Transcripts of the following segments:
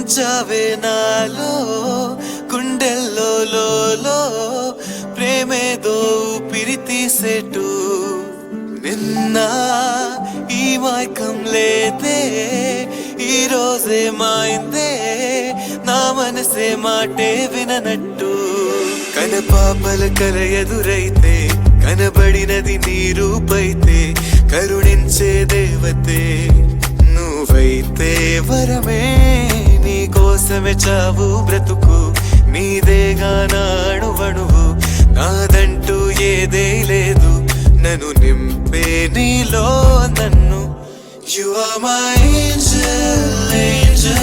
వచ్చావే నాలో గుండెల్లో ప్రేమేదో ఊపిరి తీసేటు నిన్న ఈ మైకం లేదే ఈ రోజే మాయిందే నా మనసే మాటే విననట్టు కనపాపల కల ఎదురైతే కనబడినది నీ రూపైతే కరుణించే దేవతే నువ్వైతే వరమే నీ కోసమే చావు బ్రతుకు నీదేగా నాణువణువు నాదంటూ ఏదే లేదు నన్ను నింపే నీలో నన్ను You are my angel, angel,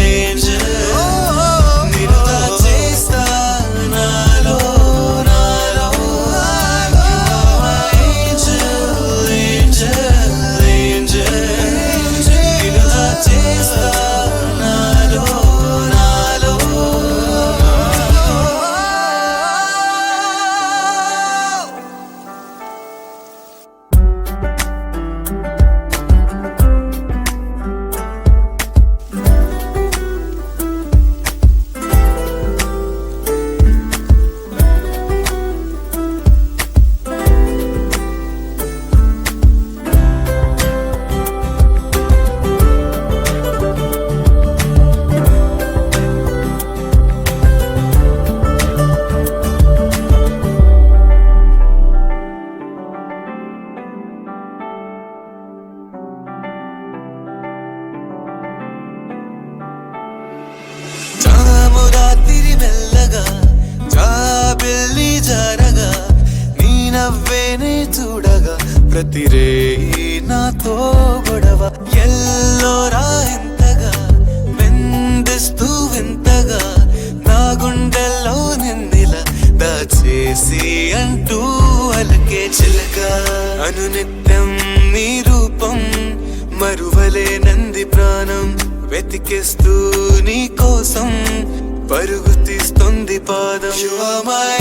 angel నిన్ను దాచేస్తా నాలో నాలో You are my angel, angel, angel నిన్ను దాచేస్తా నాలో నాలో రాత్రి మెల్లగా జాబిల్లి జారగా నీ నవ్వేనే చూడగా ప్రతి రే నాతో గొడవ ఎల్లోరా ఎంతగా మెందిస్తూ వింతగా నా గుండెల్లో నిందిలా దాచేసి అంటూ అలకే చిలక అనునిత్యం నీ రూపం మరువలే నంది ప్రాణం వెతికేస్తూ నీ కోసం పరుగు తీస్తుంది పాదం You are my